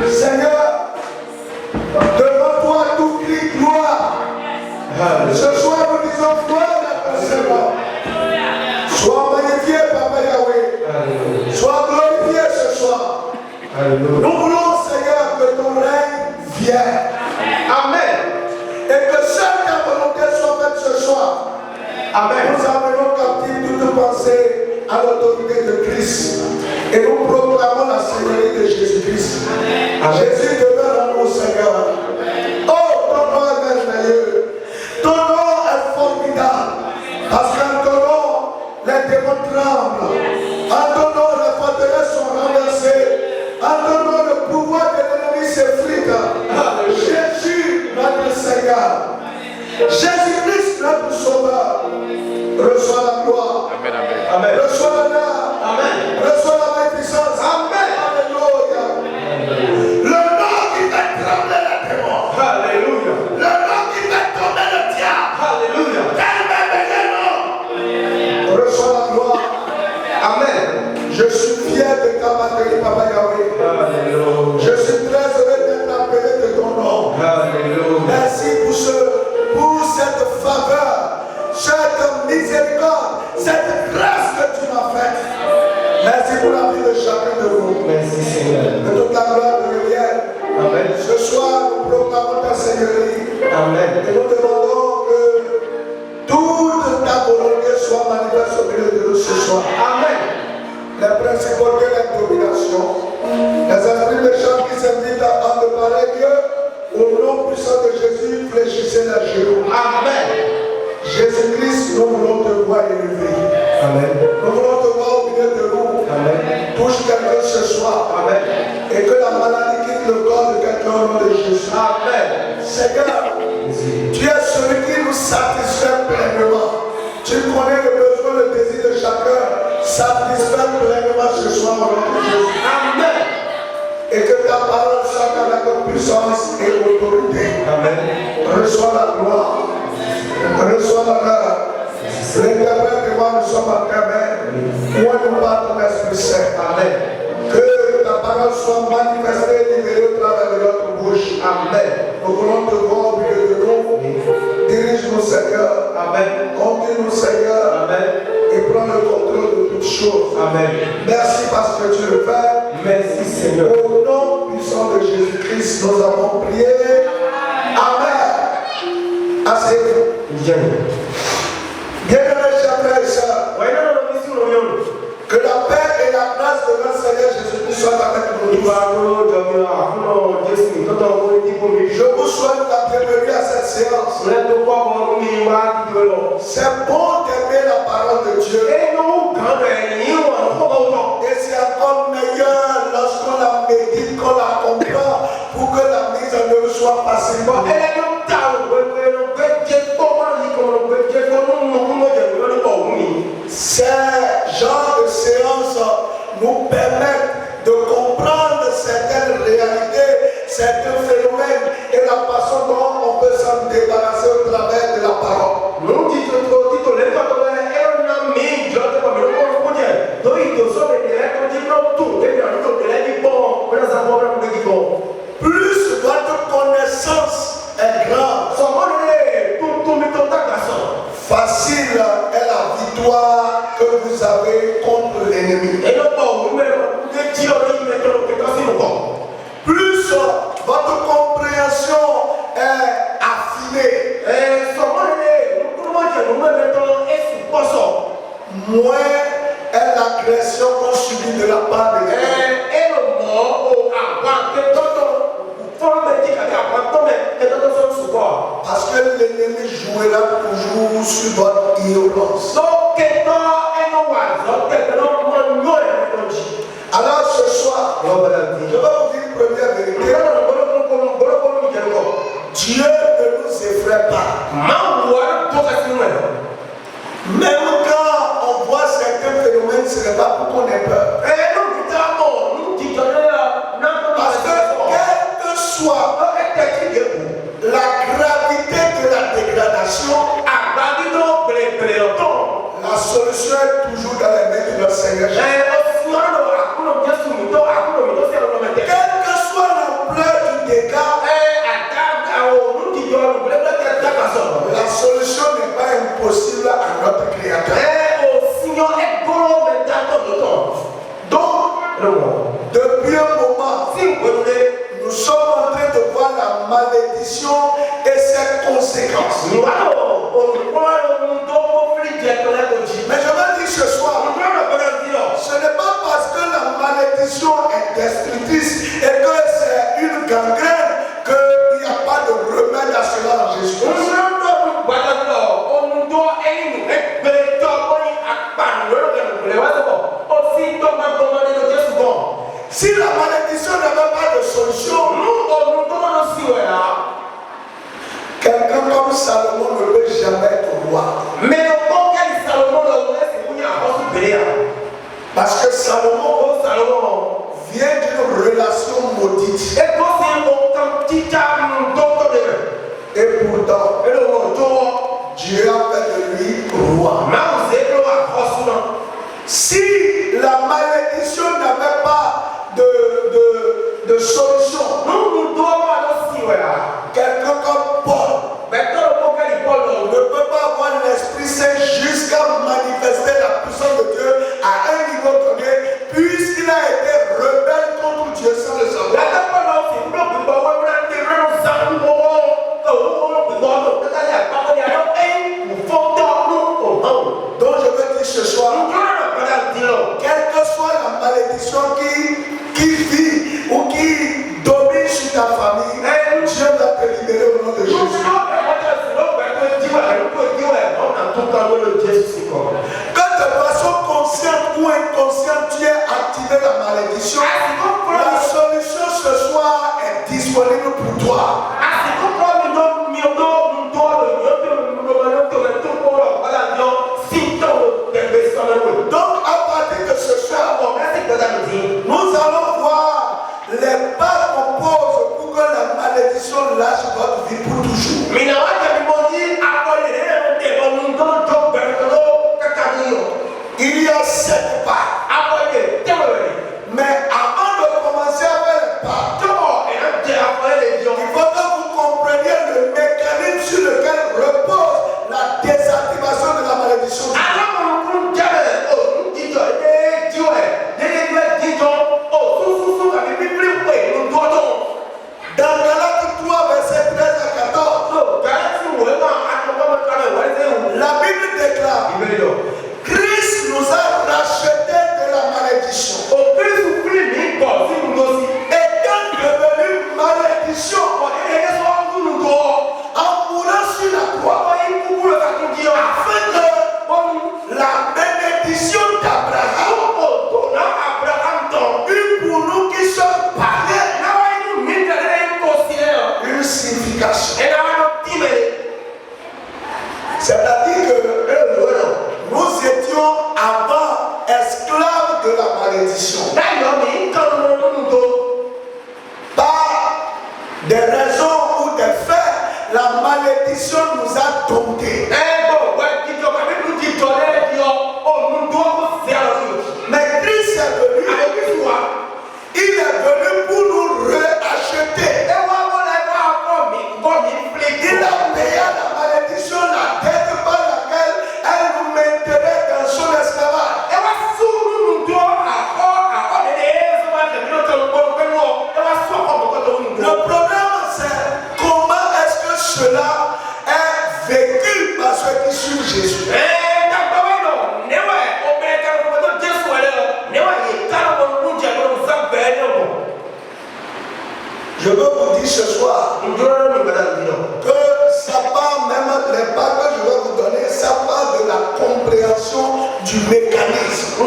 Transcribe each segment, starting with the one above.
Seigneur, devant toi tout crie gloire. Ce soir nous disons gloire à ton Seigneur. Sois magnifié, Papa Yahweh. Sois glorifié ce soir. Nous voulons, Seigneur, que ton règne vienne. Amen. Et que seule ta volonté soit faite ce soir. Amen. Nous amenons captive toute pensée à l'autorité de Christ. Et nous proclamons la Seigneurie de Jésus-Christ. Jésus demeure en nous, Seigneur. Oh, ton nom est merveilleux. Ton nom est formidable. Parce qu'en ton nom, les démons tremblent. En ton nom, les forteresses sont renversées. En ton nom, le pouvoir de l'ennemi s'effrite. Jésus, notre Seigneur. Jésus-Christ, notre Sauveur. Reçois la gloire. Amen, amen. Reçois l'honneur. Amen. Reçois la magnificence. Amen. Alléluia. Le nom qui fait trembler les démons. Alléluia. Le nom qui fait tomber le diable. Alléluia. Quel merveilleux nom. Reçois la gloire. Amen. Je suis fier de t'appartenir, Papa Yahweh. Alléluia. Je suis très heureux d'être appelé de ton nom. Alléluia. Merci pour cette faveur, cette miséricorde, cette grâce que tu m'as faite. Merci pour la vie de chacun de vous. Merci Seigneur. Que toute la gloire te revienne. Amen. Ce soir, nous proclamons ta Seigneurie. Amen. Et nous demandons que toute ta volonté soit manifeste au milieu de nous ce soir. Amen. Les principautés, les dominations, les esprits méchants qui s'invitent à de pareils lieux, au nom puissant de Jésus, fléchissez les genoux. Amen. Jésus-Christ, nous voulons te voir élevé. Amen. Nous voulons te voir au milieu de nous. Amen. Touche quelqu'un ce soir. Amen. Et que la maladie quitte le corps de quelqu'un au nom de Jésus. Amen. Seigneur, tu es celui qui nous satisfait pleinement. Tu connais le besoin, le désir de chacun. Satisfait pleinement ce soir au nom de Jésus. Amen. Et que ta parole soit avec puissance et autorité. Amen. Reçois la gloire. Reçois l'honneur. L'interprète et moi, nous sommes en tes mains. Où nous bat ton Esprit Saint. Amen. Que ta parole soit manifestée et libérée au travers de notre bouche. Amen. Nous voulons te voir au milieu de nous. Dirige-nous, Seigneur. Amen. Conduis-nous, Seigneur. Amen. Et prends le contrôle de toutes choses. Amen. Merci parce que tu le fais. Merci, Seigneur. Au nom puissant de Jésus-Christ, nous avons prié. Amen. Asseyez-vous. Bien-aimés chers frères et sœurs, que la paix et la grâce de notre Seigneur Jésus-Christ soient avec nous tous. Je vous souhaite la bienvenue à cette séance. C'est bon d'aimer la parole de Dieu. Et c'est encore meilleur lorsqu'on la médite, qu'on la comprend, pour que la mise en œuvre soit facilement. Ces genres de séances nous permettent de comprendre certaines réalités, certains phénomènes et la façon dont on peut s'en débarrasser au travers de la parole. Plus votre connaissance est grande, facile est la victoire que vous avez contre l'ennemi. Plus votre compréhension est affinée, moins est l'agression qu'on subit de la part de l'ennemi. Parce que l'ennemi jouera toujours sur votre ignorance. Alors ce soir, je vais vous dire une première vérité. Dieu ne nous effraie pas. Même quand on voit certains phénomènes, ce n'est pas pour qu'on ait peur. Parce que quelle que soit la gravité de la dégradation, la solution est toujours dans les mains de notre Seigneur. Mais je veux dire ce soir, ce n'est pas parce que la malédiction est destructrice et que c'est une gangrène qu'il n'y a pas de remède à cela en Jésus. Si la malédiction n'avait pas de solution, quelqu'un comme Salomon ne peut jamais être roi. Parce que Salomon vient d'une relation maudite. Et pourtant, Dieu a fait de lui roi. Si la malédiction n'avait pas de solution, quelqu'un comme Paul ne peut pas avoir l'Esprit Saint jusqu'à manifester la puissance de Dieu à un niveau donné, puisqu'il a été rebelle contre Dieu sans le savoir. Donc je veux dire ce soir, quelle que soit la malédiction qui vit ou qui domine sur ta famille, Dieu va te libérer au nom de Jésus. Quand de façon consciente ou inconsciente tu es activé la malédiction, la solution ce soir est disponible pour toi. Donc à partir de ce soir, nous allons voir les pas qu'on pose pour que la malédiction lâche votre vie pour toujours. Il y a 7 pas. Mais avant de commencer à faire les pas, il faut que vous compreniez le mécanisme sur lequel repose la désactivation de la malédiction. Dans Galates 3, verset 13 à 14, la Bible déclare: Christ nous a rachetés de la malédiction. Étant devenu malédiction en mourant sur la croix, afin que la bénédiction d'Abraham eût pour nous qui sommes païens une signification. C'est-à-dire que nous étions avant esclaves de la malédiction. Par des raisons ou des faits, la malédiction nous a domptés. Mais Christ est venu, il est venu pour nous racheter. Il a payé la malédiction, la dette par laquelle elle nous maintenait dans son esclavage. Le problème, c'est comment est-ce que cela est vécu par ceux qui suivent Jésus. Je veux vous dire ce soir que ça part même, les pas que je vais vous donner, ça part de la compréhension du mécanisme.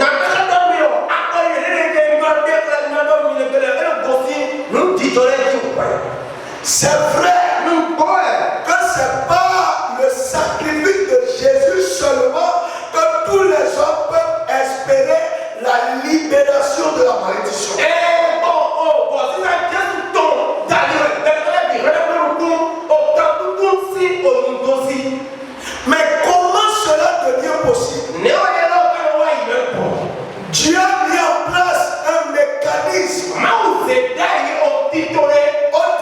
C'est vrai que c'est pas le sacrifice de Jésus seulement que tous les hommes peuvent espérer la libération de la malédiction. Mais comment cela devient possible? Dieu a mis en place un mécanisme au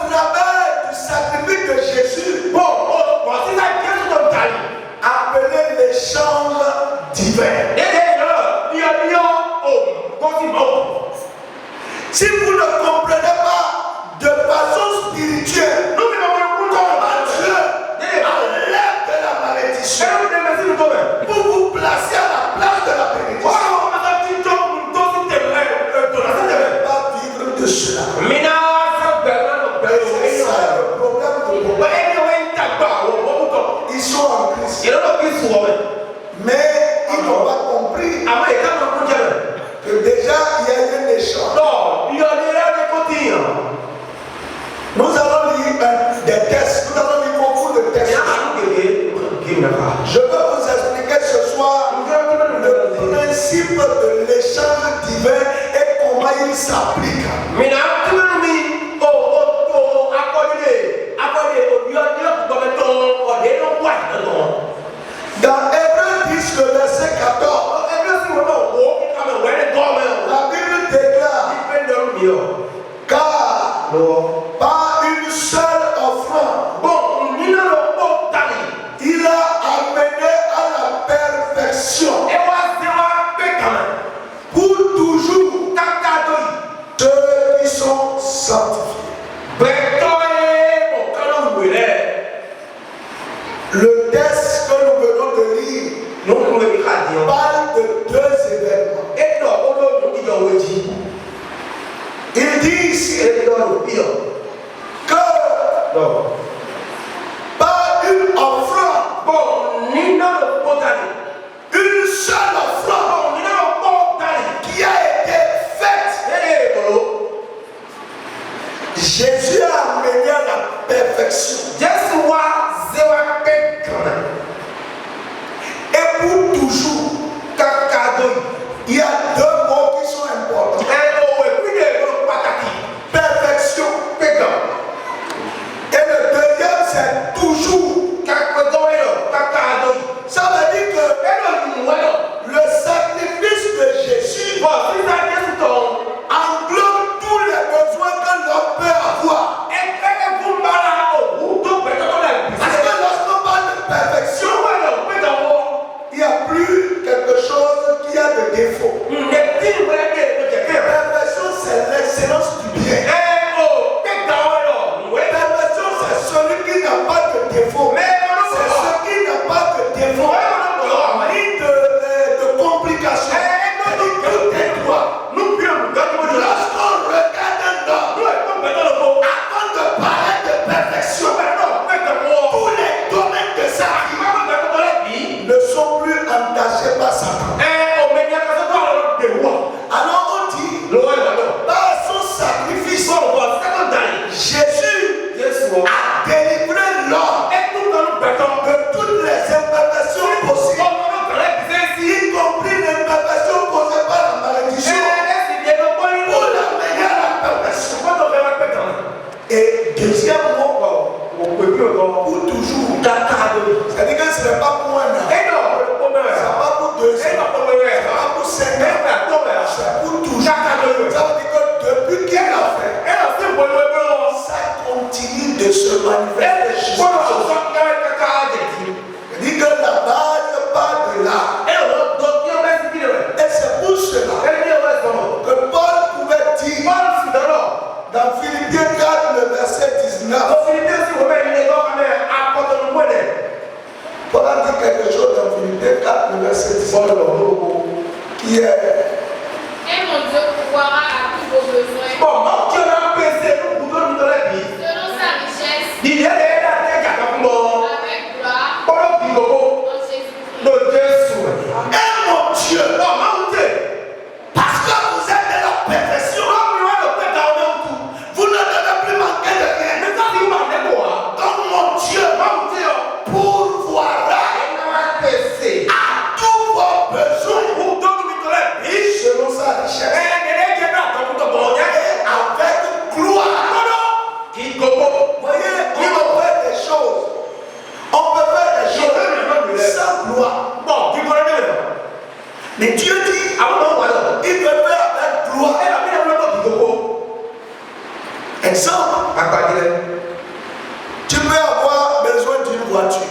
travers du sacrifice de Jésus, appelé l'échange divin. Si vous ne comprenez pas de façon spirituelle comment Dieu enlève cela. Et c'est ça le problème de beaucoup. Ils sont en Christ. Mais ils n'ont pas compris que déjà il y a eu un échange. Nous allons lire des tests. Nous allons lire beaucoup de tests. Je veux vous expliquer ce soir le principe de l'échange divin et comment il s'applique. Dans Hébreux 10, le verset 14, la Bible déclare: car par une seule offrande, il a amené à la perfection pour toujours ceux qui sont sanctifiés. Le texte que nous venons de lire parle de deux événements. Il dit ici que par une offrande, une seule offrande qui a été faite, Jésus a amené à la perfection. Et pour toujours, il y a deux mots qui sont importants. Perfection. Et le deuxième, c'est toujours. Ça veut dire que le sacrifice de Jésus englobe tous les besoins que l'homme peut avoir. Parce que lorsqu'on parle de perfection, il n'y a plus quelque chose qui a de défaut. Perfection, c'est l'excellence du bien. Perfection, c'est celui qui n'a pas de défaut. C'est celui qui n'a pas de défaut, ni de complications. Tout est droit. Lorsqu'on regarde un homme, avant de parler de perfection, tous les domaines de sa vie ne sont plus entachés par Satan. Alors on dit, par son sacrifice, Jésus a délivré l'homme de toutes les imperfections possibles, y compris l'imperfection causée par la malédiction, pour l'amener à la perfection. Et deuxièmement, pour toujours. C'est-à-dire que ce n'est pas pour un an, ce n'est pas pour 2 ans, ce n'est pas pour 5 ans, c'est pour toujours. Ça veut dire que depuis qu'il a fait, ça continue de se manifester jusqu'à aujourd'hui. C'est-à-dire que la base part de là. Et c'est pour cela que Paul pouvait dire dans Philippiens 4, le verset 19, Paul a dit quelque chose dans Philippiens 4, le verset 19, qui est: et mon Dieu pourvoira à tous vos besoins selon sa richesse avec gloire en Jésus-Christ. et mon Dieu, parce que vous êtes de la perfection, vous ne devez plus manquer de rien. Donc mon Dieu pourvoira à tous vos besoins selon sa richesse et avec gloire. Voyez, on peut faire des choses. On peut faire des choses sans gloire. Mais Dieu dit, il peut faire avec gloire. Exemple, tu peux avoir besoin d'une voiture,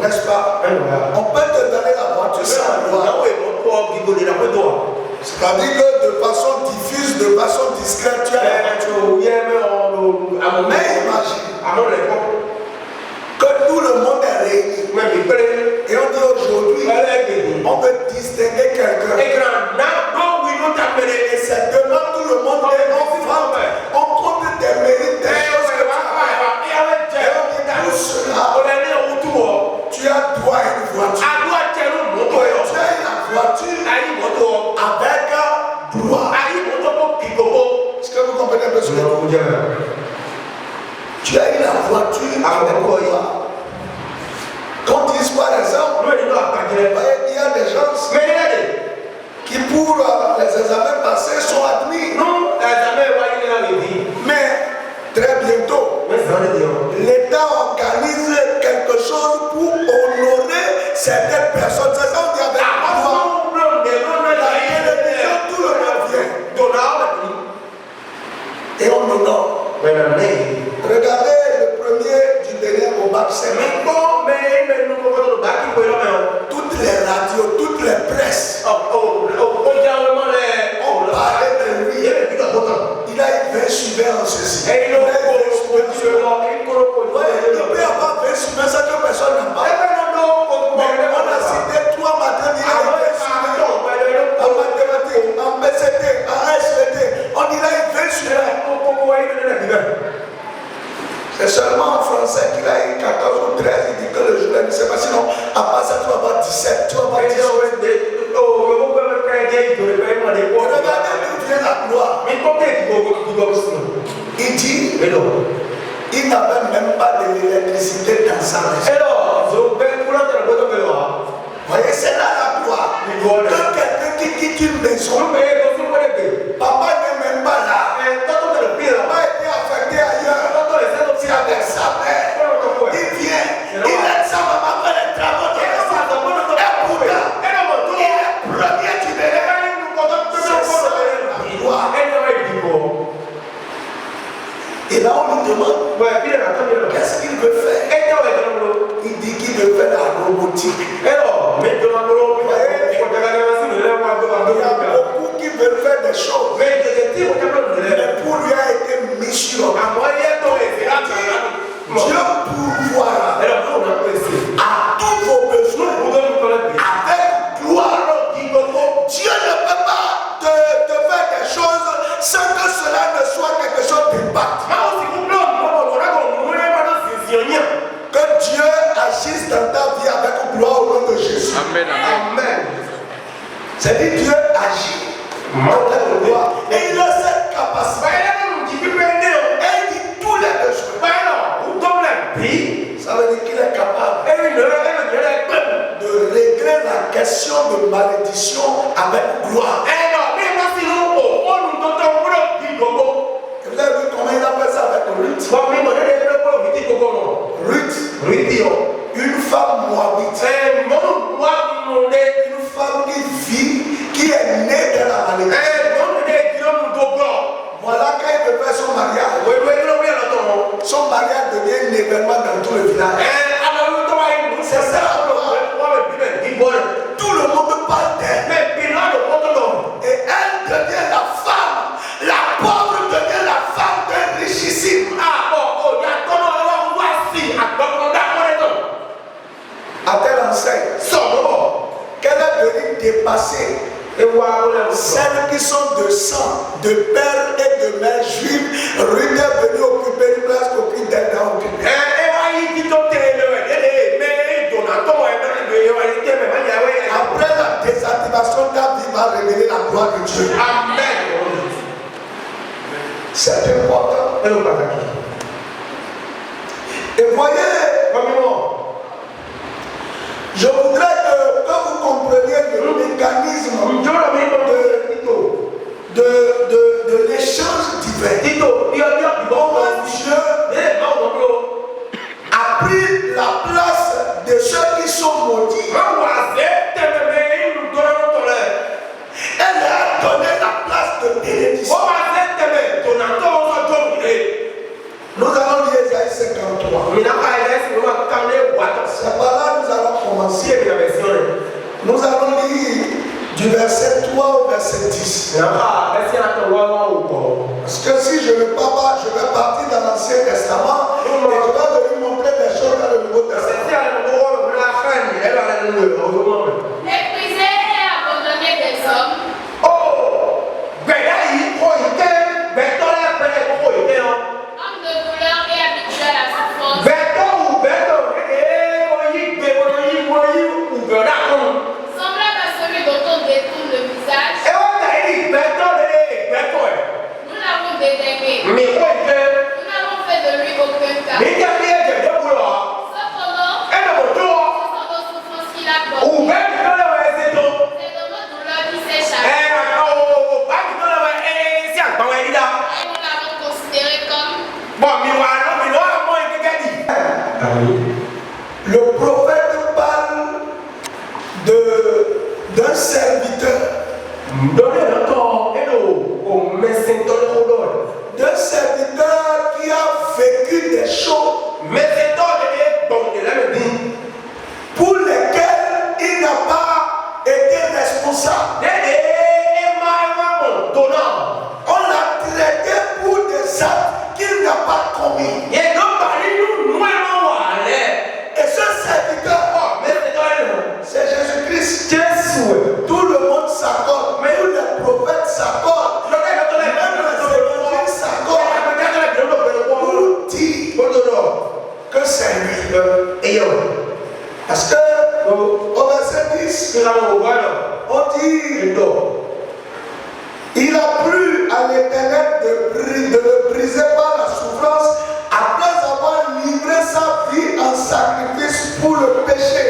n'est-ce pas? On peut te donner la voiture sans gloire. C'est-à-dire que de façon diffuse, de façon discrète, tu as la voiture. Mais imagine que tout le monde est réuni. Et on dit aujourd'hui, on peut distinguer quelqu'un. Et c'est demain tout le Tu as eu la voiture avec toi. Quand ils disent par exemple, il y a des gens qui pour les examens passés sont admis. Mais très bientôt, l'État organise quelque chose pour honorer certaines personnes. C'est ça on dit avec la télévision, tout le monde vient. Et on honore. Regardez le premier du dernier au bac 5. Toutes les radios, toutes les presses. On parlait de lui. Il a eu 20 suiveurs en ceci. Il peut y avoir 20 suiveurs, ça que personne n'a pas. On a cité 3 matins, il a eu 20 suiveurs. En mathématiques, en BCT, en SVT, on dit là, il 20 suiveurs. C'est seulement en français qu'il a eu 14 ou 13. Il dit que le jour ne sait pas. Sinon, à part ça, tu vas avoir 17. Tu vas avoir 18. Regardez d'où vient la gloire. Il dit il n'avait même pas de l'électricité dans sa maison. Voyez, c'est là la gloire. Que quelqu'un qui quitte une maison, papa n'est même pas là. Papa était affecté ailleurs. C'est avec sa mère. Il vient, il aide sa maman faire les travaux de la maison. Et pourtant, il est premier du bébé. C'est ça la gloire. Et là, on lui demande qu'est-ce qu'il veut faire. Il dit qu'il veut faire la robotique. Il y a beaucoup qui veulent faire des choses. Mais pour lui a été mission. Dieu pourvoira à tous vos besoins avec gloire. Dieu ne peut pas te faire des choses sans que cela ne soit quelque chose d'impact. Que Dieu agisse dans ta vie avec gloire au nom de Jésus. Amen. Amen. C'est-à-dire Dieu agit avec gloire. Et il a cette capacité. Et il dit tous les besoins. Ça veut dire qu'il est capable de régler la question de malédiction avec gloire. Et vous avez vu comment il appelle ça avec Ruth? Ruth, une femme moabite. Une femme qui vit, qui est née de la malédiction. Voilà quand il veut faire son mariage. Son mariage devient un événement dans tout le village. C'est ça. Tout le monde parle d'elle. Et elle devient la femme. La pauvre devient la femme d'un richissime. À telle enseigne qu'elle est devenue dépassée. Celles qui sont de sang, de père et de mère juive, Ruth est venue occuper une place qu'aucune d'elle n'a occupée. Après la désactivation, ta vie va révéler la gloire de Dieu. Amen. C'est important. Et voyez, je voudrais que vous compreniez le mécanisme de l'échange divin. Comment Dieu a pris la place de ceux qui sont maudits. Elle a donné la place de bénédiction. Nous allons lire Isaïe 53. C'est par là que nous allons commencer. Nous allons lire du verset 3 au verset 10. Parce que si je ne vais pas, je vais partir dans l'Ancien Testament et je vais venir montrer des choses dans le Nouveau Testament. Mépriser et abandonner des hommes. Homme de douleur et habitué à la souffrance. Semblable à celui dont on détourne le visage. Nous n'avons fait de lui aucun cas. Cependant, ce sont nos souffrances qu'il a portées. C'est de nos douleurs qui s'échappent. Et nous l'avons considéré comme Le prophète parle d'un serviteur. D'un serviteur qui a vécu des choses pour lesquelles il n'a pas été responsable. On l'a traité pour des actes qu'il n'a pas commis. Et ce serviteur, c'est Jésus-Christ. Tout le monde s'accorde, mais tous les prophètes s'accordent, même les évangiles s'accordent pour dire que c'est lui. Parce que au verset 10, on dit il a plu à l'Éternel de le briser par la souffrance après avoir livré sa vie en sacrifice pour le péché.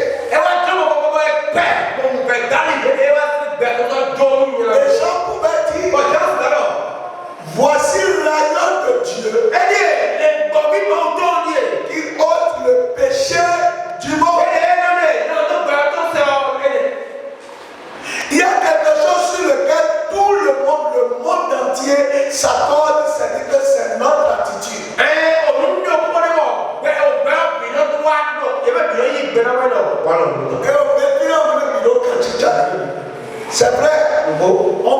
Les gens pouvaient dire voici l'agneau de Dieu qui ôte le péché du monde. Il y a quelque chose sur lequel tout le monde entier s'accorde, c'est-à-dire que c'est notre attitude. C'est vrai, on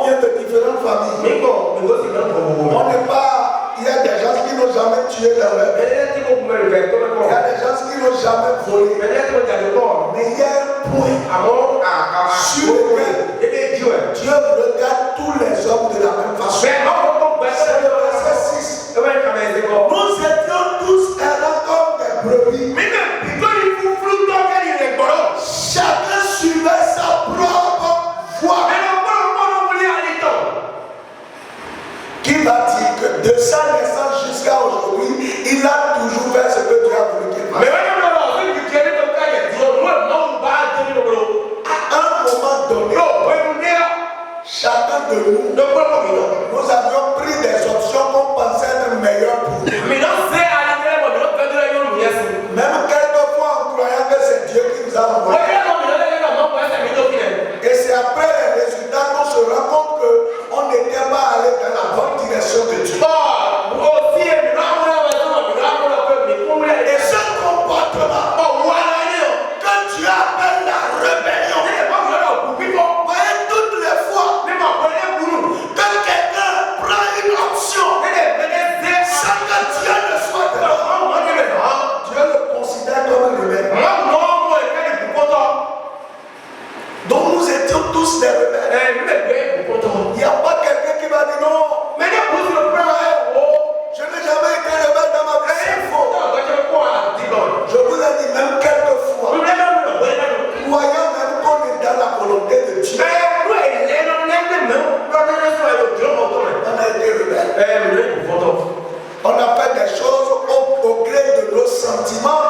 vient de différentes familles. On n'est pas. Il y a des gens qui n'ont jamais tué dans leur vie. Il y a des gens qui n'ont jamais volé. Mais il y a un point sur lequel Dieu regarde tous les hommes de la même façon. C'est le verset 6. Nous étions tous errants comme des brebis. Chacun suivait sa propre voie. Qui va dire que de sa naissance jusqu'à aujourd'hui, il a toujours fait ce que Dieu a voulu qu'il fasse. À un moment donné, chacun de nous avions pris des options qu'on pensait être meilleures pour nous. Même quelquefois en croyant que c'est Dieu qui nous a envoyés. Et c'est après les résultats qu'on se rend compte qu'on n'était pas allé dans la bonne direction de Dieu. Et ce comportement que Dieu appelle la rébellion, voyez toutes les fois que quelqu'un prend une option sans que Dieu ne soit dedans, Dieu le considère comme un rebelle. Donc nous étions tous des rebelles. Il n'y a pas quelqu'un qui va dire non. Je n'ai jamais été rebelle dans ma vie. C'est faux. Je vous ai dit même quelques fois. Croyant même qu'on est dans la volonté de Dieu. On a été rebelle. On a fait des choses au gré de nos sentiments.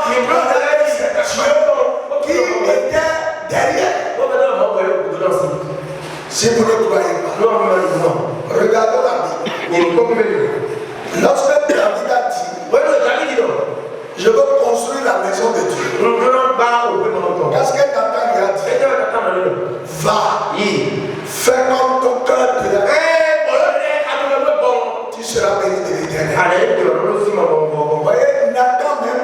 Qui était derrière. Si vous ne croyez pas, regardons la Bible. Lorsque David a dit, je veux construire la maison de Dieu. Qu'est-ce que Nathan lui a dit? Va, fais comme ton cœur te l'a. Tu seras béni de l'Éternel. Vous voyez, Nathan même,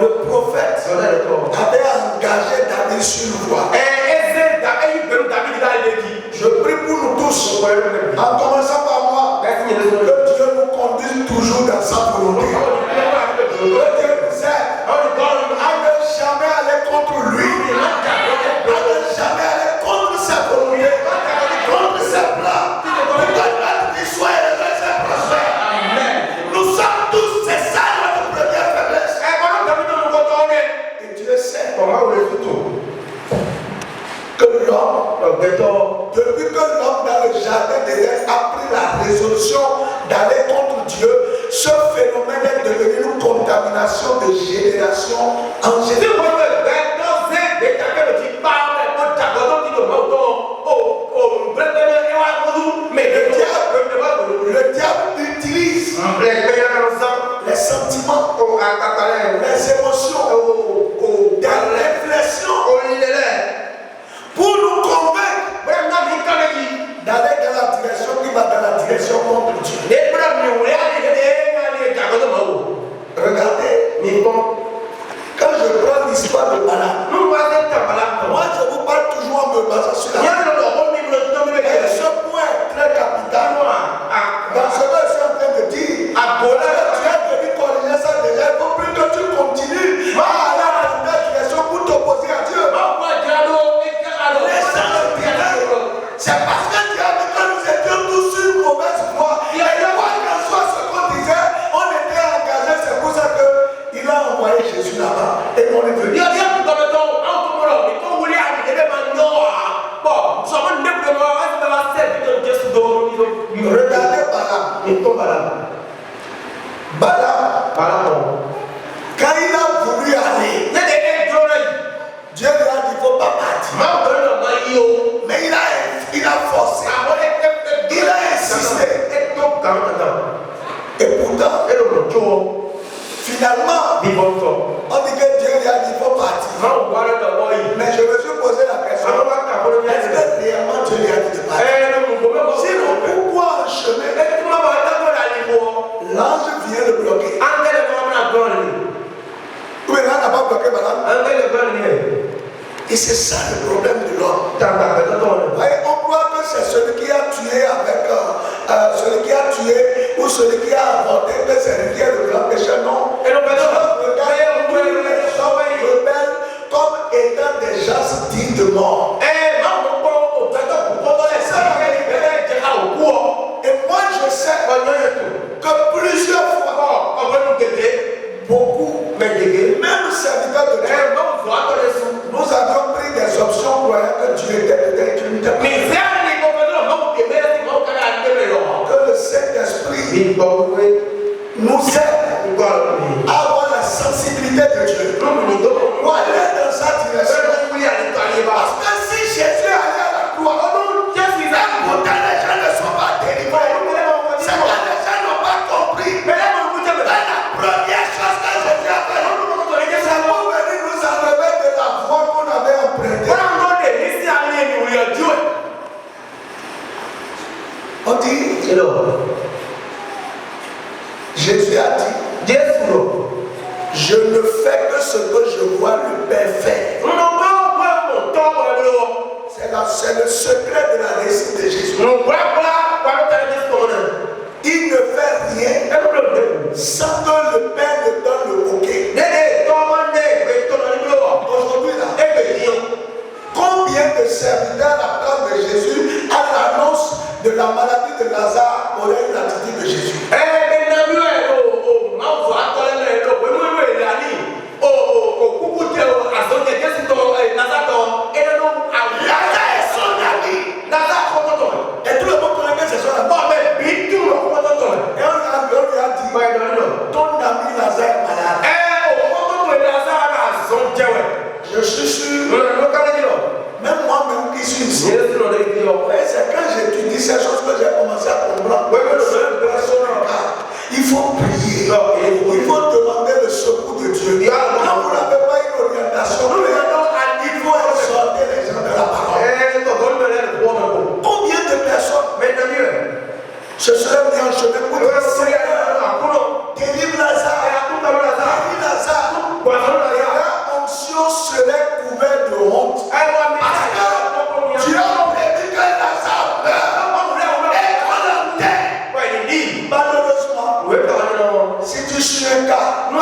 le prophète, avait engagé David sur le roi. Je prie pour nous tous, en commençant par moi, que Dieu nous conduise toujours dans sa volonté. Que Dieu nous aide à ne jamais aller contre lui, à ne jamais aller contre sa volonté, contre ses plans, pour que notre vie soit heureuse et prospère. Nous sommes tous, c'est ça notre première faiblesse. Et Dieu sait que l'homme, depuis que l'homme dans le jardin d'Éden a pris la résolution d'aller contre Dieu, ce phénomène est devenu une contamination de génération en génération. Le diable utilise les sentiments, les émotions, des réflexions pour nous convaincre d'aller dans la direction qui va dans la direction contre Dieu. Regardez, quand je prends l'histoire de Balaam, moi je vous parle toujours en me basant sur la Bible. Et ce point est très capital. Dans ce que je suis en train de dire, tu as dû corriger ça déjà. Il faut plus que tu continues à aller dans ta direction pour t'opposer à Dieu. C'est parce que Dieu a dit que nous étions tous sur une mauvaise voie. Et quoi qu'en soit ce qu'on disait, on était engagés. C'est pour ça qu'il a envoyé Jésus là-bas. Et on est venu. Regardez Balaam. Quand il a voulu aller, Dieu lui a dit qu'il ne faut pas partir. Mais il a forcé. Il a insisté. Et pourtant, finalement, on dit que Dieu lui a dit qu'il faut partir. Mais je me suis posé la question, est-ce que réellement Dieu lui a dit de partir? Sinon, pourquoi en chemin, l'ange vient le bloquer? Ou bien là, n'a pas bloqué Balaam? Et c'est ça le problème de l'homme. On croit que c'est celui qui a tué avec celui qui a tué ou celui qui a avorté que c'est lui qui est le grand péché. Non. Et le regarde tous les hommes rebelles comme étant des gens dignes de mort. Et moi je sais que plusieurs fois, beaucoup, même serviteurs de Dieu, nous avions pris des options croyant que Dieu était peut-être une que le Saint-Esprit nous aide à avoir la sensibilité de Dieu pour aller dans sa direction. Parce que si Jésus allait à la croix, pourtant les gens ne sont pas délivrés. C'est que les gens n'ont pas compris. Mais la première chose que Jésus a fait, c'est pour venir nous enlever de la voie qu'on avait empruntée. On dit, Jésus a dit, je ne fais que ce que je vois le Père faire. C'est le secret de la réussite de Jésus. Il ne fait rien sans que le Père ne donne le bouquet. Aujourd'hui là, combien de serviteurs à la place de Jésus à l'annonce de la maladie de Lazare auraient eu l'attitude de Jésus? Lazare est son ami. Et tout le monde connaît que c'est son ami. Et on lui a dit, ton ami Lazare est malade. Je suis sûr, même moi-même qui suis ici, c'est quand j'étudie ces choses que j'ai commencé à comprendre. Il faut prier, il faut demander le secours de Dieu. Quand vous n'avez pas une orientation, il faut exhorter les gens de la parole. Combien de personnes se seraient mis en chemin pour dire Seigneur, délivre Lazare, délivre Lazare. La onction serait couverte de honte. Parce que Dieu a prévu que Lazare meurt et qu'on l'enterre. Malheureusement, si tu suis un cas, on dit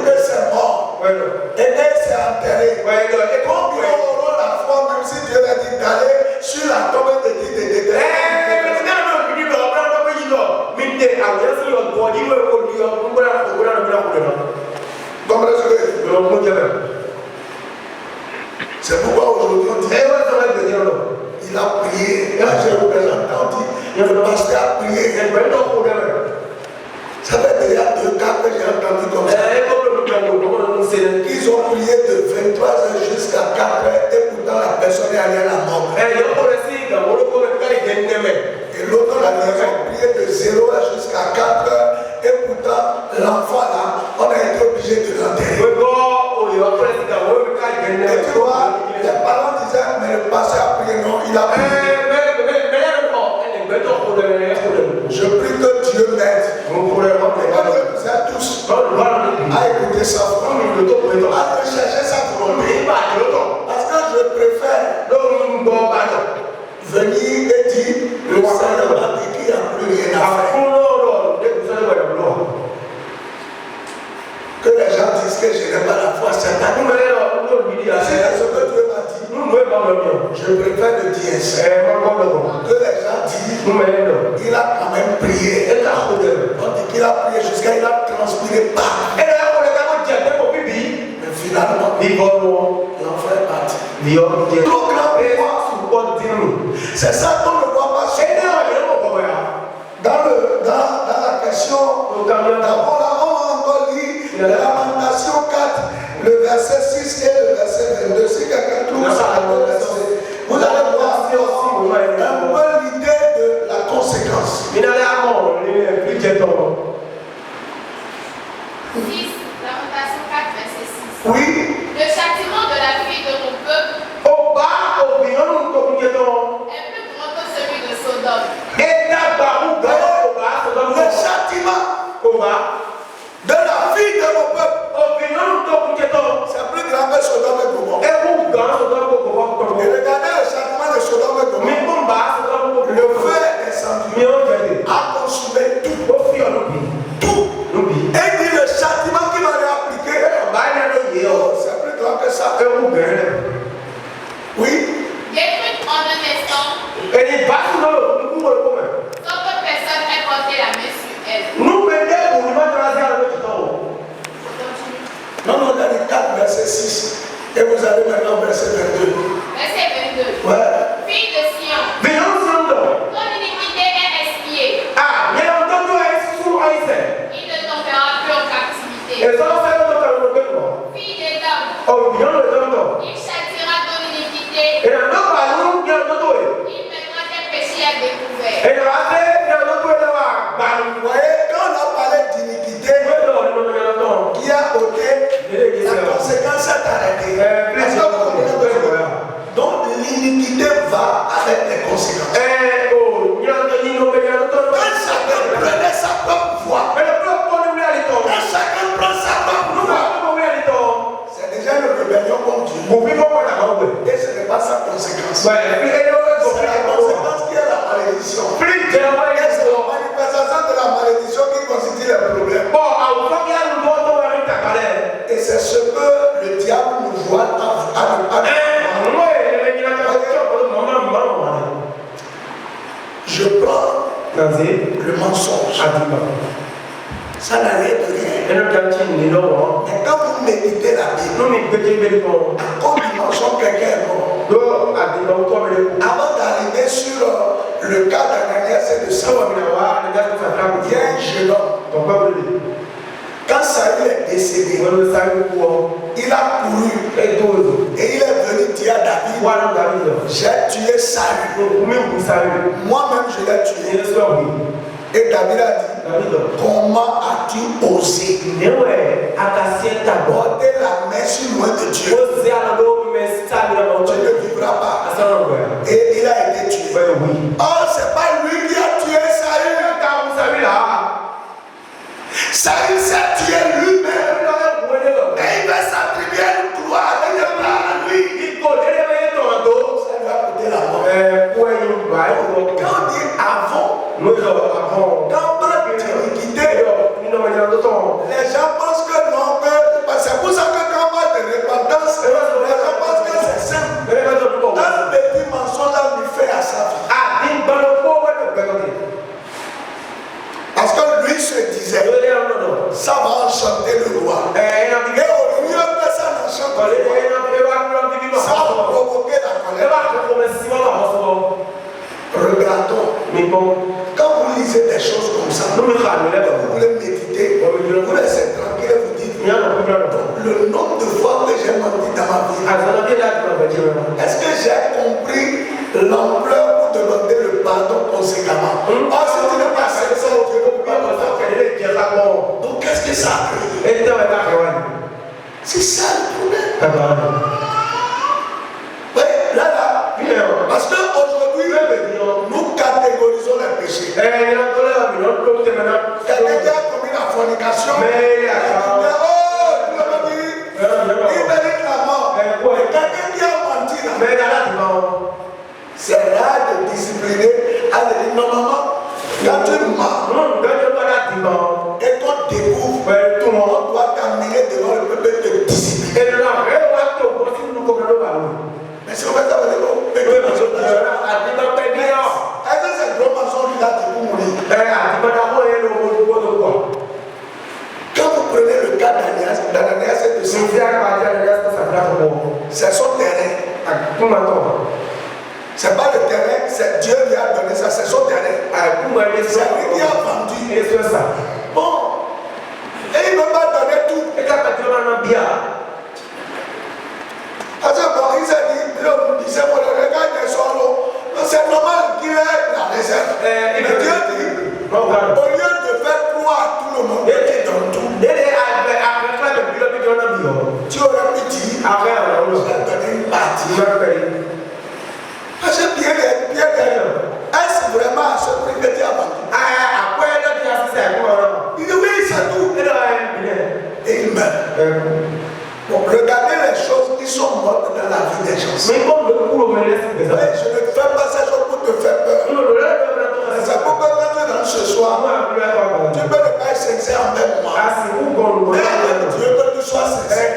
que c'est mort. Et dès que c'est enterré, combien auront la foi même si Dieu leur dit d'aller sur la tombe de Dieu de c'est pourquoi aujourd'hui on dit il a prié. Quand j'ai représenté, on dit le pasteur a prié. Ça fait déjà 2 cas que j'ai entendu comme ça. Ils ont prié de 23 heures jusqu'à 4 heures et pourtant la personne est allée à la mort. Et l'autre a prié de 0 heure jusqu'à 4 heures et pourtant l'enfant là, on a été obligé de l'enterrer. Et tu vois, les parents disaient, mais le pasteur a prié, non, il a prié. Je prie que Dieu m'aide. Et que Dieu nous aide tous à écouter sa voix, à rechercher sa volonté. Parce que je préfère venir et dire, le Seigneur m'a dit qu'il n'y a plus rien à faire. Que les gens disent que je n'ai pas la foi, c'est pas nous. C'est ce que Dieu m'a dit. Je préfère le dire ainsi. Que les gens disent, il a quand même prié. On dit qu'il a prié jusqu'à il a transpiré pas. Mais finalement, l'enfant est parti. Trop grand pour moi. C'est ça qu'on ne voit pas sur dans la question. D'abord là, on va encore lire Lamentation 4, le verset 6 et le verset 22. Si quelqu'un trouve ça, vous allez voir un peu l'idée de la conséquence. 6, Lamentation 4, verset 6. Oui. Le châtiment de la fille de mon peuple est plus grand que celui de Sodome. Le châtiment de la fille de mon peuple, c'est plus grand que Sodome et Gomorrhe. Et regardez le châtiment de Sodome et Gomorrhe. Le feu est descendu, a consumé tout. Tout. Et il dit le châtiment qui va lui appliquer, c'est plus grand que ça. Oui. Détruite en un instant, sans que personne ait porté la main sur elle. Non, on a les 4 verset 6. Et vous allez maintenant au verset 22. Verset 22. Ouais. Fille de Sion, ton iniquité est expiée. Il ne tombera plus en captivité. Fille d'Édom, il châtira ton iniquité. Il mettra tes péchés à découvert. Vous voyez, quand on a parlé d'iniquité, qui a ôté, la conséquence est arrêtée. Est-ce que vous comprenez? Donc l'iniquité va avec les conséquences. Quand chacun prenait sa propre voie, quand chacun prend sa propre voie, c'est déjà une rébellion contre Dieu. Et ce n'est pas sa conséquence. C'est la conséquence qui est la malédiction. Et c'est la manifestation de la malédiction qui constitue le problème. Et c'est ce que le diable nous voit à je prends le mensonge. Ça n'arrête rien. Mais quand vous méditez la Bible, à cause du mensonge, quelqu'un est mort. Avant d'arriver sur le cas d'Ananias et de Saül, il y a un jeune homme. Quand Saül est décédé, il a couru et il est venu dire à David, j'ai tué Saül. Moi-même je l'ai tué. Et David a dit, comment as-tu osé porter la main sur loin de Dieu? Tu ne vivras pas. Et il a été tué. Oh, c'est pas lui qui a tué Saül. Saül s'est tué lui-même. Et il va s'attribuer une gloire de pas à lui. Ça lui a coûté la mort. Quand on dit avant, quand on parle d'iniquité, les gens pensent que non, c'est pour ça que quand on parle de repentance, les gens pensent que c'est simple. Un petit mensonge lui fait à sa vie. Parce que lui se disait, ça va enchanter le roi. Et au lieu que ça n'enchante le roi, ça va provoquer la colère. Regardons. Quand vous lisez lisez des choses comme ça, vous voulez méditer, vous voulez être tranquille et vous dites, le nombre de fois que j'ai menti dans ma vie, est-ce que j'ai compris l'ampleur pour demander le pardon conséquemment? Oh, si tu n'es pas sincère, Dieu ne peut pas le faire. Donc qu'est-ce que ça a créé? C'est ça le problème. Oui, là, parce qu'aujourd'hui, nous catégorisons les péchés. Quelqu'un qui a commis la fornication, il mérite la mort. Quelqu'un qui a menti là, c'est rare de discipliner. Allez, non, maman, quand tu mens et qu'on découvre, on doit t'amener devant le peuple et te discipliner. Mais si on fait ça, est-ce que c'est gros mensonge là pour mourir? Quand vous prenez le cas d'Ananias et de Saphira, c'est son terrain. C'est pas le terrain, c'est Dieu qui a donné ça, c'est son terrain. C'est lui qui a vendu. Bon. Et il ne veut pas donner tout. Parce que bon, il s'est dit, regarde son lot. C'est normal qu'il ait la réserve. Mais Dieu dit, au lieu de faire croire à tout le monde, il donne tout. Tu aurais pu dire, je vais donner une partie. Parce que Pierre, est-ce vraiment à ce prix que tu as vendu? Il dit oui, c'est tout. Et il meurt. Bon, regardez les choses qui sont mortes dans la vie des gens. Je ne fais pas ces choses pour te faire peur. C'est pourquoi quand tu es dans ce soir, tu peux ne pas être sincère envers moi. Mais Dieu que tu sois sincère.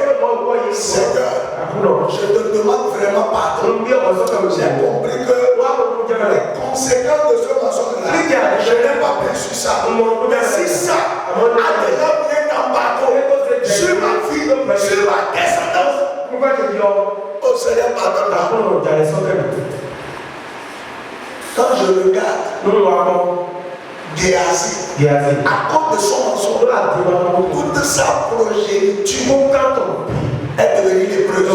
Seigneur, je te demande vraiment pardon. J'ai compris que les conséquences de ce mensonge-là, je n'ai pas perçu ça. Mais si ça a déjà mis un embargo sur ma vie, sur ma descendance, oh Seigneur, pardonne-moi. Quand je regarde Géasi, à cause de son mensonge, toute sa progéniture est devenue lépreuse.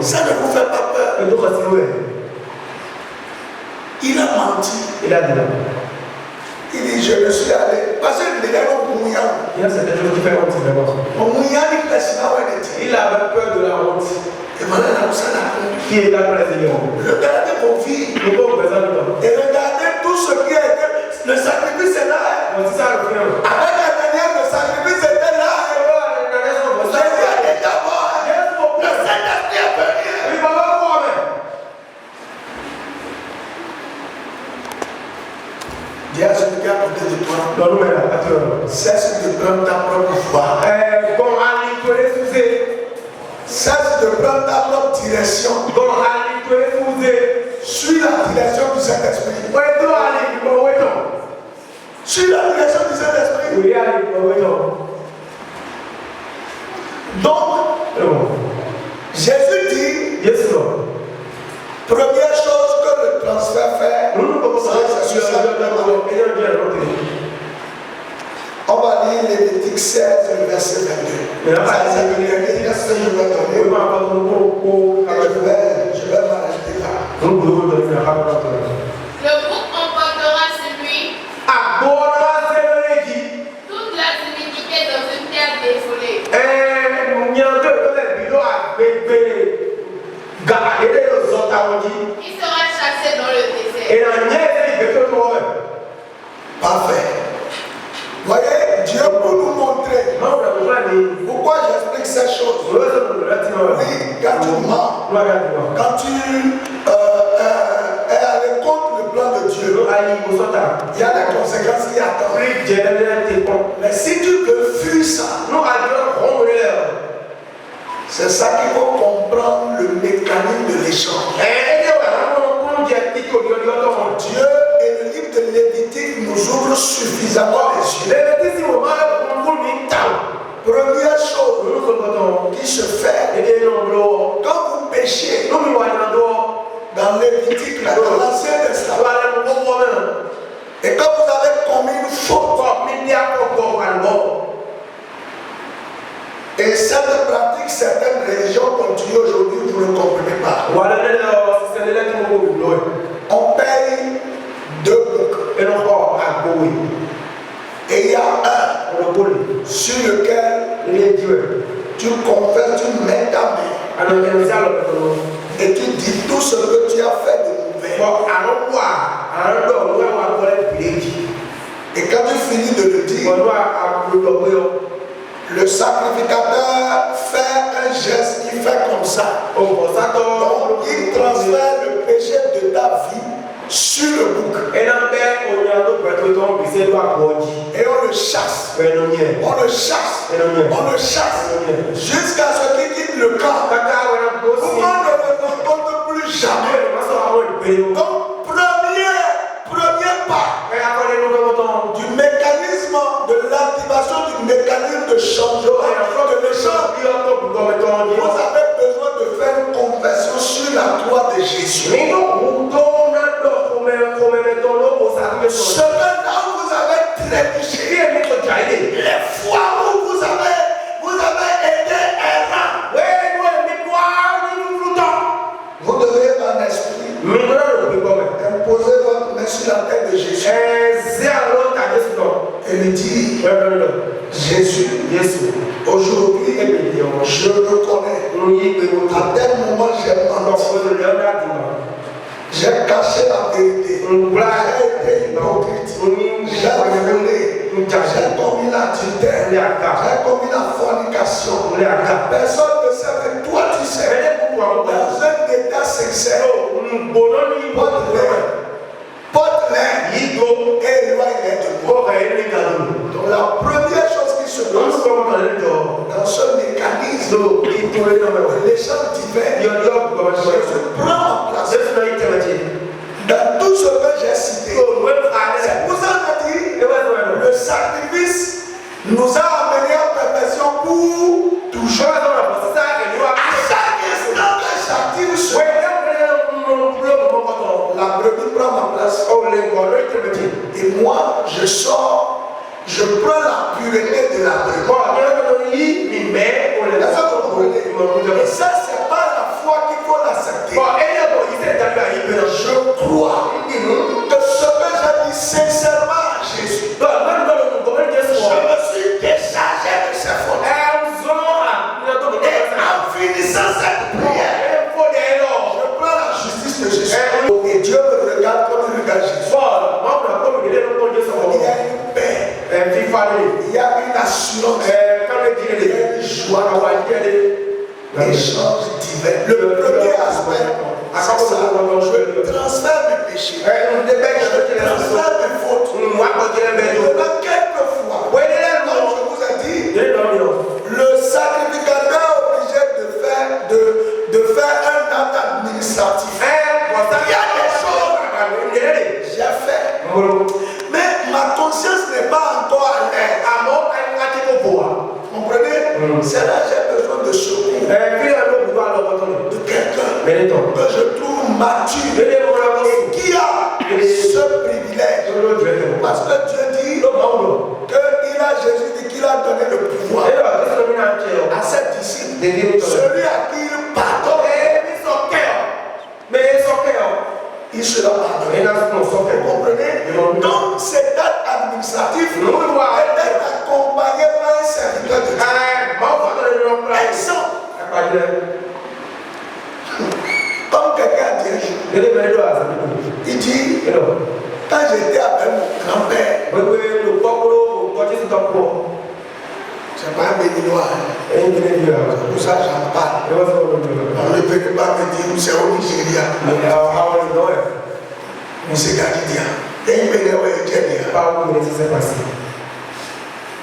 Ça ne vous fait pas peur. Il a menti. Il dit, je me suis allé. Parce que il est au Mouyan. Au Mouyan, il avait peur de la honte. Et maintenant, ça l'a conduit. Regardez vos vies. Et regardez tout ce qui a été. Le sacrifice est là. Avec Ananias, le sacrifice était là. Jésus a déjà mort. Le Saint-Esprit est venu. Dis à celui qui est à côté de toi, cesse de prendre ta propre foi. Cesse de prendre ta propre direction. Suis la direction du Saint-Esprit. Suis la direction du Saint-Esprit. Donc, Jésus dit, première chose que le transfert fait, on va lire Lévitique 16, verset 22. Je vais m'arrêter là. Le groupe emportera celui toute la iniquité dans une terre désolée. Il sera chassé dans le désert. Parfait. Voyez, Dieu pour nous montrer pourquoi j'explique ces choses. Oui, quand tu mens, quand tu es allé contre le plan de Dieu, il y a des conséquences qui attendent. Mais si tu veux fuir ça, c'est ça qu'il faut comprendre, le mécanisme de l'échange. Dieu et le livre de Lévitique nous ouvre suffisamment les yeux. Première chose qui se fait quand vous péchez dans Lévitique, dans l'Ancien Testament, et quand vous avez Et cette pratique, certaines religions continuent aujourd'hui, vous ne comprenez pas. On paye 2 boucs. Et il y a un sur lequel tu confesses, tu mets ta main. Et tu dis tout ce que tu as fait de mauvais. Et quand tu finis de le dire, le sacrificateur fait un geste, il fait comme ça. Donc il transfère le péché de ta vie sur le bouc. Et on le chasse. On le chasse. On le chasse. Jusqu'à ce qu'il quitte le camp. On ne le rencontre plus jamais. Donc, premier pas du mécanisme de l'activation du mécanisme de changement de l'échange. Vous avez besoin de faire une confession sur la croix de Jésus. Ce là où vous avez trébuché, les fois où vous avez été errant, vous devez en esprit imposer votre main sur la tête de Jésus et lui dire: Jésus, aujourd'hui je reconnais à tel moment j'ai menti, j'ai caché la vérité, j'ai été hypocrite, j'ai volé, j'ai commis l'adultère, j'ai commis la fornication. Personne ne sait, mais toi tu sais. Dans un état sincère, porte-les et éloigne-les de moi. Donc la première chose qui se passe dans ce mécanisme de l'échange divin, Jésus prend ma place. Dans tout ce que j'ai cité, c'est pour ça qu'on a dit le sacrifice nous a amenés à perfection pour toujours. À chaque instant que j'active ce la brebis prend ma place. Et moi, je sors, je prends la pureté de la brebis. Et ça, c'est pas la foi qu'il faut l'accepter. Je crois que ce que j'ai dit sincèrement à Jésus, je me suis déchargé de ses fautes. Et en finissant cette prière, je prends la justice de Jésus. Et Dieu me regarde comme il regarde Jésus. Il y a une paix, il y a une assurance, il y a une joie, échange divin. Le premier aspect, c'est ça. Je transfère mes péchés, je transfère mes fautes. Maintenant, quelquefois, comme je vous ai dit, le sacrificateur est obligé de faire un acte administratif. Il y a des choses j'ai fait, mais ma conscience n'est pas encore à l'aise. Comprenez? C'est là que j'ai besoin de secours de quelqu'un que je trouve mature et qui a ce privilège. Parce que Dieu dit Jésus dit qu'il a donné le pouvoir à ses disciples. Celui à qui il pardonne, il sera pardonné. Vous comprenez? Donc cet acte administratif est d'être accompagné par un serviteur de Dieu. Exemple. Comme quelqu'un a dit un jour, il dit, quand j'étais avec mon grand-père, c'est pas un béninois, c'est pour ça que j'en parle. On ne peut pas me dire c'est au Nigeria. Mais c'est Gadidien. Et il me dit, oui, il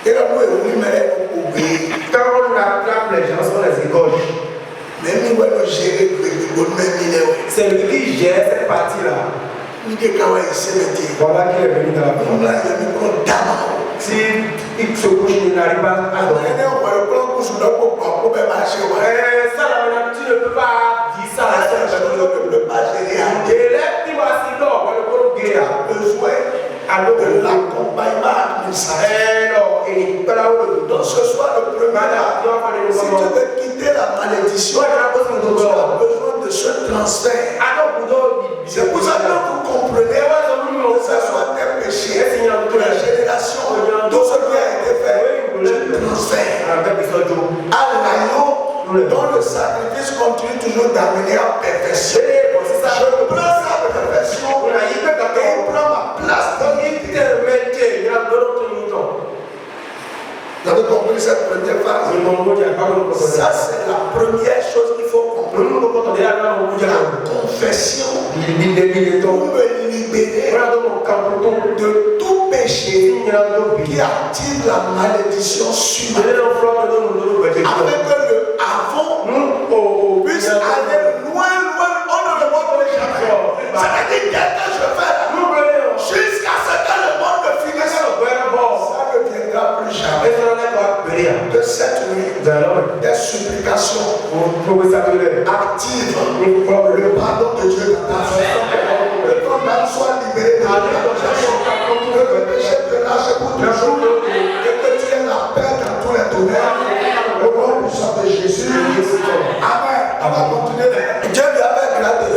et là, nous, on aimerait oublier. Quand on attrape les gens sur les égorges, même nous, on gérer le bon même. C'est lui qui gère cette partie-là. Il dit quand il s'est métier. Voilà qui est venu dans la vie. On a mis comme dame. Si il se couche, il n'arrive pas à dormir. On va le prendre pour se donner pour marcher. Ça, tu ne peux pas dire ça. Tu ne peux pas gérer. Et là, tu vas s'y dormir. Il a besoin de l'accompagnement administratif. Donc ce soit le premier là, si tu veux quitter la malédiction, tu as besoin de ce transfert. C'est pour ça que vous comprenez que ce soit tes péchés, la génération, tout ce qui a été fait, je transfère à l'agneau dont le sacrifice continue toujours d'amener à perfection. Je prends sa perfection et il prend ma place dans l'unité. Vous avez compris cette première phase? Ça, c'est la première chose qu'il faut comprendre. La confession pour me libérer de tout péché qui active la malédiction sur moi. Afin que le avant puisse aller loin, on ne le voit plus jamais. Ça veut dire que je fais là, jusqu'à ce que le monde finisse. Ça ne viendra plus jamais. De cette nuit, des supplications actives le pardon de Dieu dans ta vie. Que ton âme soit libérée de la que le péché te lâche pour toujours et que tu aies la paix dans tous les domaines. Au nom puissant de Jésus. Amen. On va continuer. Dieu lui avait grâce de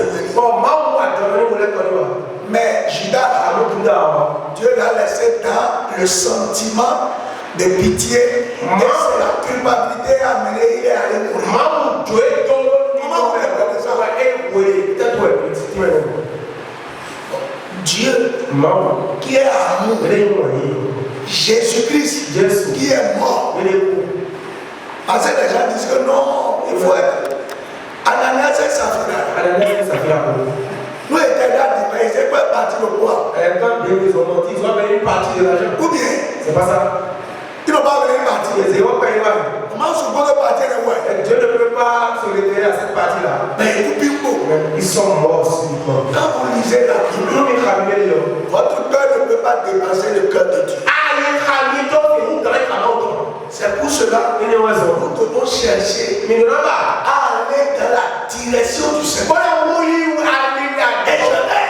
revenir. Mais Judas, Dieu l'a laissé dans le sentiment de pitié et c'est la culpabilité amenée, il est allé mourir. Comment vous répondez ça? Dieu qui est amour, Jésus-Christ qui est mort. Parce que les gens disent que non, il faut être Ananias et Saphira. Nous étions là, ils étaient pas partis au pouvoir. Ou bien, c'est pas ça. Ils n'ont pas venu partir. Comment suppose partir les voix? Dieu ne peut pas se référer à cette partie-là. Mais ils sont morts subitement. Quand vous lisez la Bible, votre cœur ne peut pas dépasser le cœur de Dieu. C'est pour cela que nous devons chercher à aller dans la direction du Seigneur. Et je vais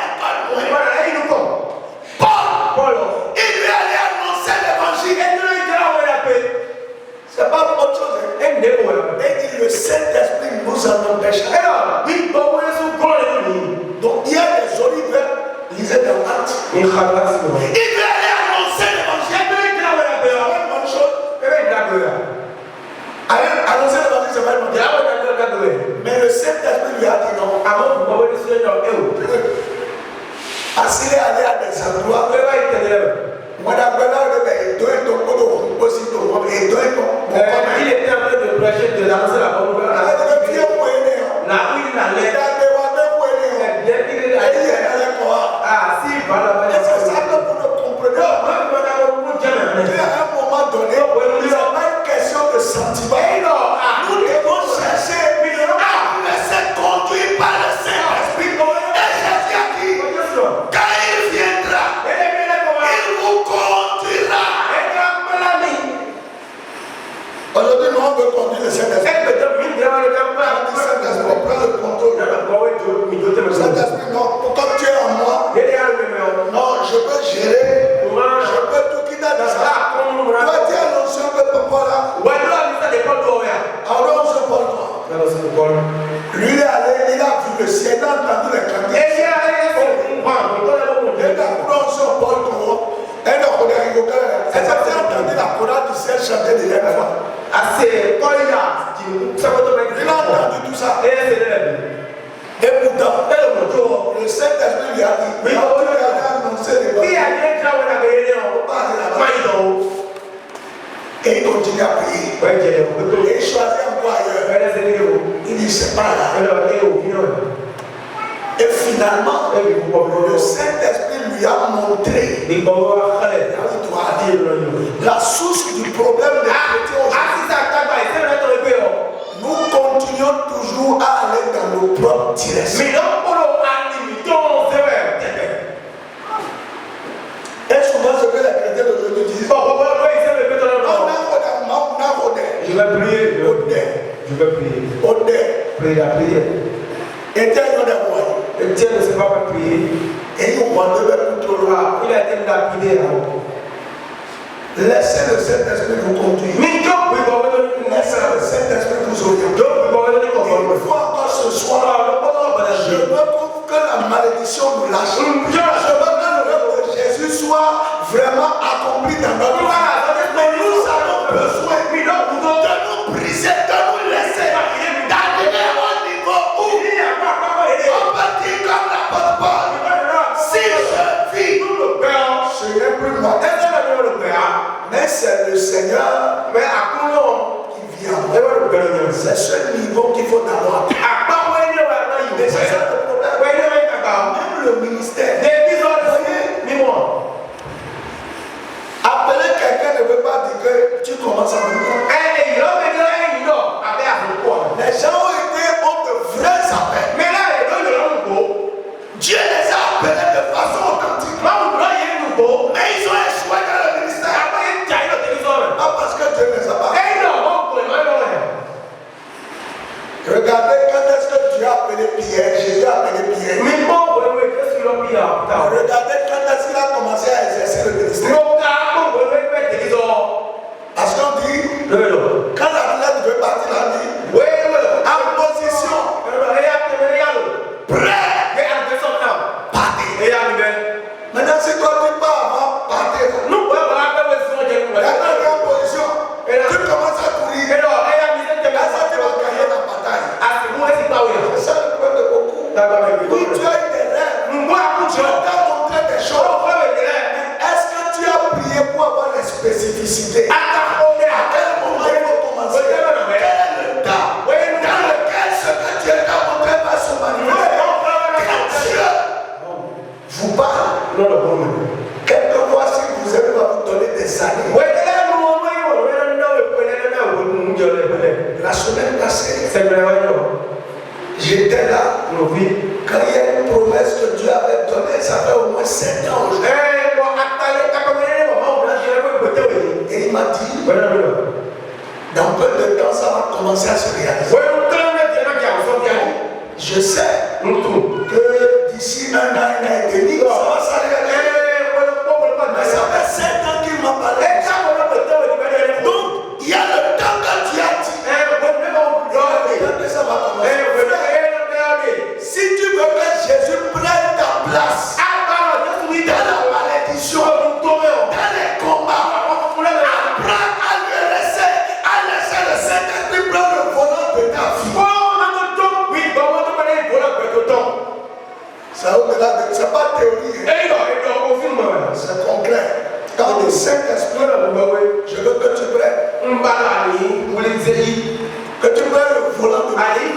Paul, il lui allait annoncer l'évangile. C'est pas autre chose. Et dit le Saint-Esprit nous en empêche. Donc il y a des olives, lisez dans Actes. Il lui allait annoncer l'évangile. Bonne chose. Annoncer l'évangile, c'est pas une bonne chose. Mais le Saint-Esprit lui a dit non. Parce qu'il est allé à des endroits. Il était en train de prêcher, de lancer la bonne nouvelle. Là où il allait, bien qu'il allait. Ah, si, voilà. Et c'est ça que vous ne comprenez pas. À un moment donné, il n'y a pas une question de sentiment. Nous devons chercher à nous laisser conduire par le Saint-Esprit. Et Jésus a dit, quand il viendra, il vous conduira. Aujourd'hui, nous on veut conduire le Saint-Esprit. Prends le contrôle. Le Saint-Esprit, non. Comme tu es en moi, non, je peux gérer. Je peux tout quitter de ça. Toi, tu as l'onction que papa là. Alors, on se porte quoi? Lui est allé, il a vu le ciel, il a entendu les candidates. Et la l'onction porte quoi? Et le Kodak, est-ce que tu as entendu la chorale du ciel chanter de la fois? Il a entendu tout ça. Et pourtant, le Saint-Esprit lui a dit, il a annoncé les et il continue à prier. Et il choisit encore ailleurs. Il dit, c'est pas là. Et finalement, le Saint-Esprit lui a montré la source du problème des chrétiens aujourd'hui. Nous continuons toujours à aller dans nos propres directions. Et souvent ce que les chrétiens d'aujourd'hui disent, je vais prier. Je vais prier. Prier la prière. Etienne ne sait pas prier. Et il a été lapidé là-haut. Laissez le Saint-Esprit vous conduire. Laissez le Saint-Esprit vous orienter. Il faut encore ce soir, je veux que la malédiction nous lâche. Je veux que le rêve de Jésus soit vraiment accompli dans notre vie. Mais nous avons besoin de nous briser, de nous laisser d'arriver au niveau où on peut dire comme l'apôtre Paul, si je vis, ce n'est plus moi, mais c'est le Seigneur qui vient. C'est ce niveau qu'il faut d'abord. Mais c'est ça le problème. Même le ministère. Appeler quelqu'un ne veut pas dire que tu commences à venir. Les gens ont de vrais appels. Dieu les a appelés de façon authentique. Mais ils ont échoué dans le ministère. Pas parce que Dieu les a pas. Regardez quand est-ce que Dieu a appelé Pierre. Jésus a appelé Pierre. Regardez quand est-ce qu'il a commencé à exercer le ministère. Parce qu'on dit, quand l'athlète veut partir, on dit, en position, prêt, partez. Maintenant, si toi tu pars avant, partez. Maintenant, tu es en position, tu commences à courir. Là, ça, tu vas gagner la bataille. C'est ça le problème de beaucoup. Oui, tu as eu des rêves. Tu as montré des choses. Est-ce que tu as prié pour avoir les spécificités? À quel moment il faut commencer? Quel est le temps dans lequel ce que Dieu t'a montré va se manifester? Quand Dieu vous parle, quelquefois si vous aimez, va vous donner des années. La semaine passée, j'étais là. Quand il y a une promesse que Dieu avait donnée, ça fait au moins 7 ans aujourd'hui. Et il m'a dit, dans peu de temps, ça va commencer à se réaliser. Je sais que d'ici 1 an et demi, ça va se réaliser. Mais ça fait 7 ans qu'il m'a parlé. Donc, il y a le temps que tu as dit. Ça va commencer. Si tu veux que Jésus prenne ta place dans la malédiction, dans les combats, apprends à lui laisser le Saint-Esprit prendre le volant de ta vie. Ça c'est pas théorie. C'est concret. Quand le Saint-Esprit, je veux que tu prennes. Que tu prennes le volant de ta vie.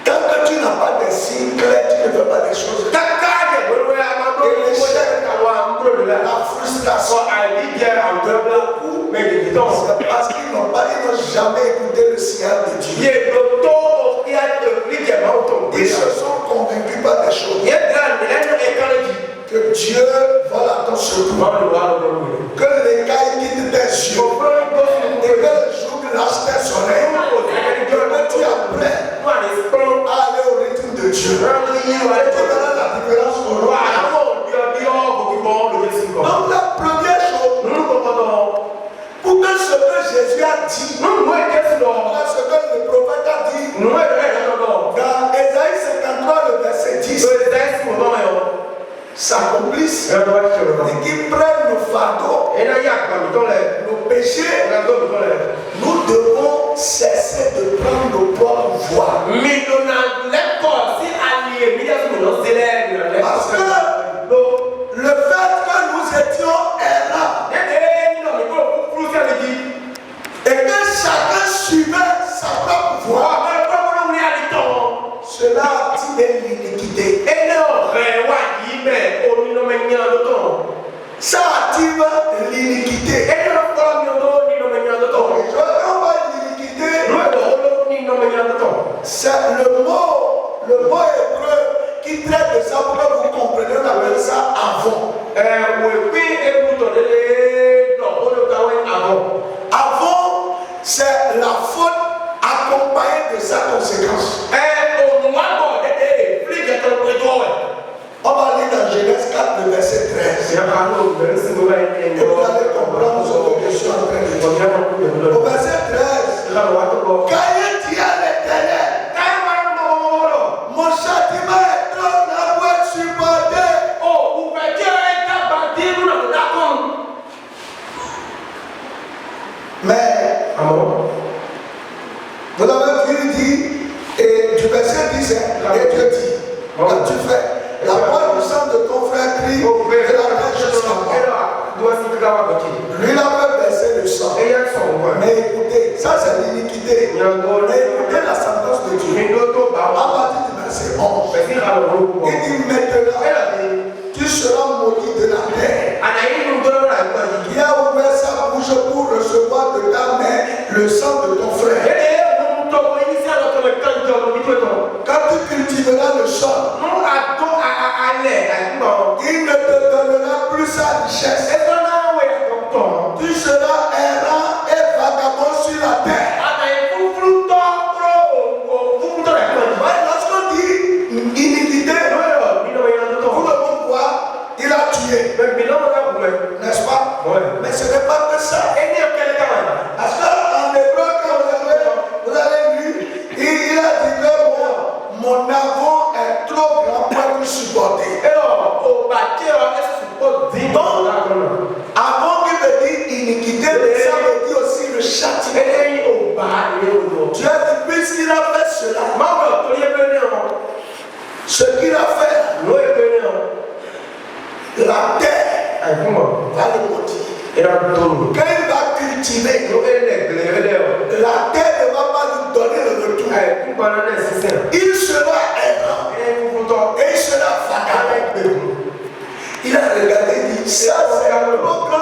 Tant que tu n'as pas des signes clairs, tu ne fais pas des choses. Et l'échec, la frustration, c'est parce qu'ils n'ont jamais écouté le signal de Dieu. Ils se sont convaincus par des choses. Que Dieu va à ton secours. Que les gars quittent tes yeux. Et que le jour de l'acheter soleil. Que tu apprends à aller au rythme de Dieu. Et tu verras la différence au roi. Donc la première chose, pour que ce que Jésus a dit, ce que le prophète a dit, dans Ésaïe 53, le verset 10, s'accomplisse et qu'ils prennent le fardeau, nos péchés, nous devons cesser de prendre nos propres voies. Parce que le fait que nous étions errants et que chacun suivait sa propre voie, cela active l'iniquité. Ça active l'iniquité. C'est le mot hébreu qui traite de ça pour que vous compreniez, on appelle ça avant. Avant, c'est la faute accompagnée de sa conséquence. On va lire dans Genèse 4, le verset 13. Et vous allez comprendre ce que je suis en train de dire. Au verset 13, car il dit à l'Éternel, mon châtiment est trop grand pour être supporté. Mais, vous avez vu dire, et du verset 10, et Dieu dit, quand tu fais, la voix du sang de ton frère crie, et la terre jusqu'à moi. Lui, il avait versé le sang. Mais écoutez, ça c'est l'iniquité. Mais écoutez la sentence de Dieu. À partir du verset 11, il dit maintenant, tu seras maudit de la terre. Qui a ouvert sa bouche pour recevoir de ta main le sang de ton frère. Quand tu cultiveras le sol, il ne te donnera plus sa richesse. Tu seras errant et vagabond sur la terre. Lorsqu'on dit iniquité, tout le monde voit, il a tué. N'est-ce pas? Mais ce n'est pas que ça. Parce qu'en hébreu, quand vous avez lu, il a dit que mon avant est trop grand pour être supporté. Donc, avant qu'il me dise iniquité, ça veut dire aussi le châtiment. Tu as dit, puisqu'il a fait cela, ce qu'il a fait, la terre va le maudire. Quand il va cultiver, la terre ne va pas lui donner le retour. Il sera errant et il sera vagabond. Il a regardé et dit, ça c'est un trop grand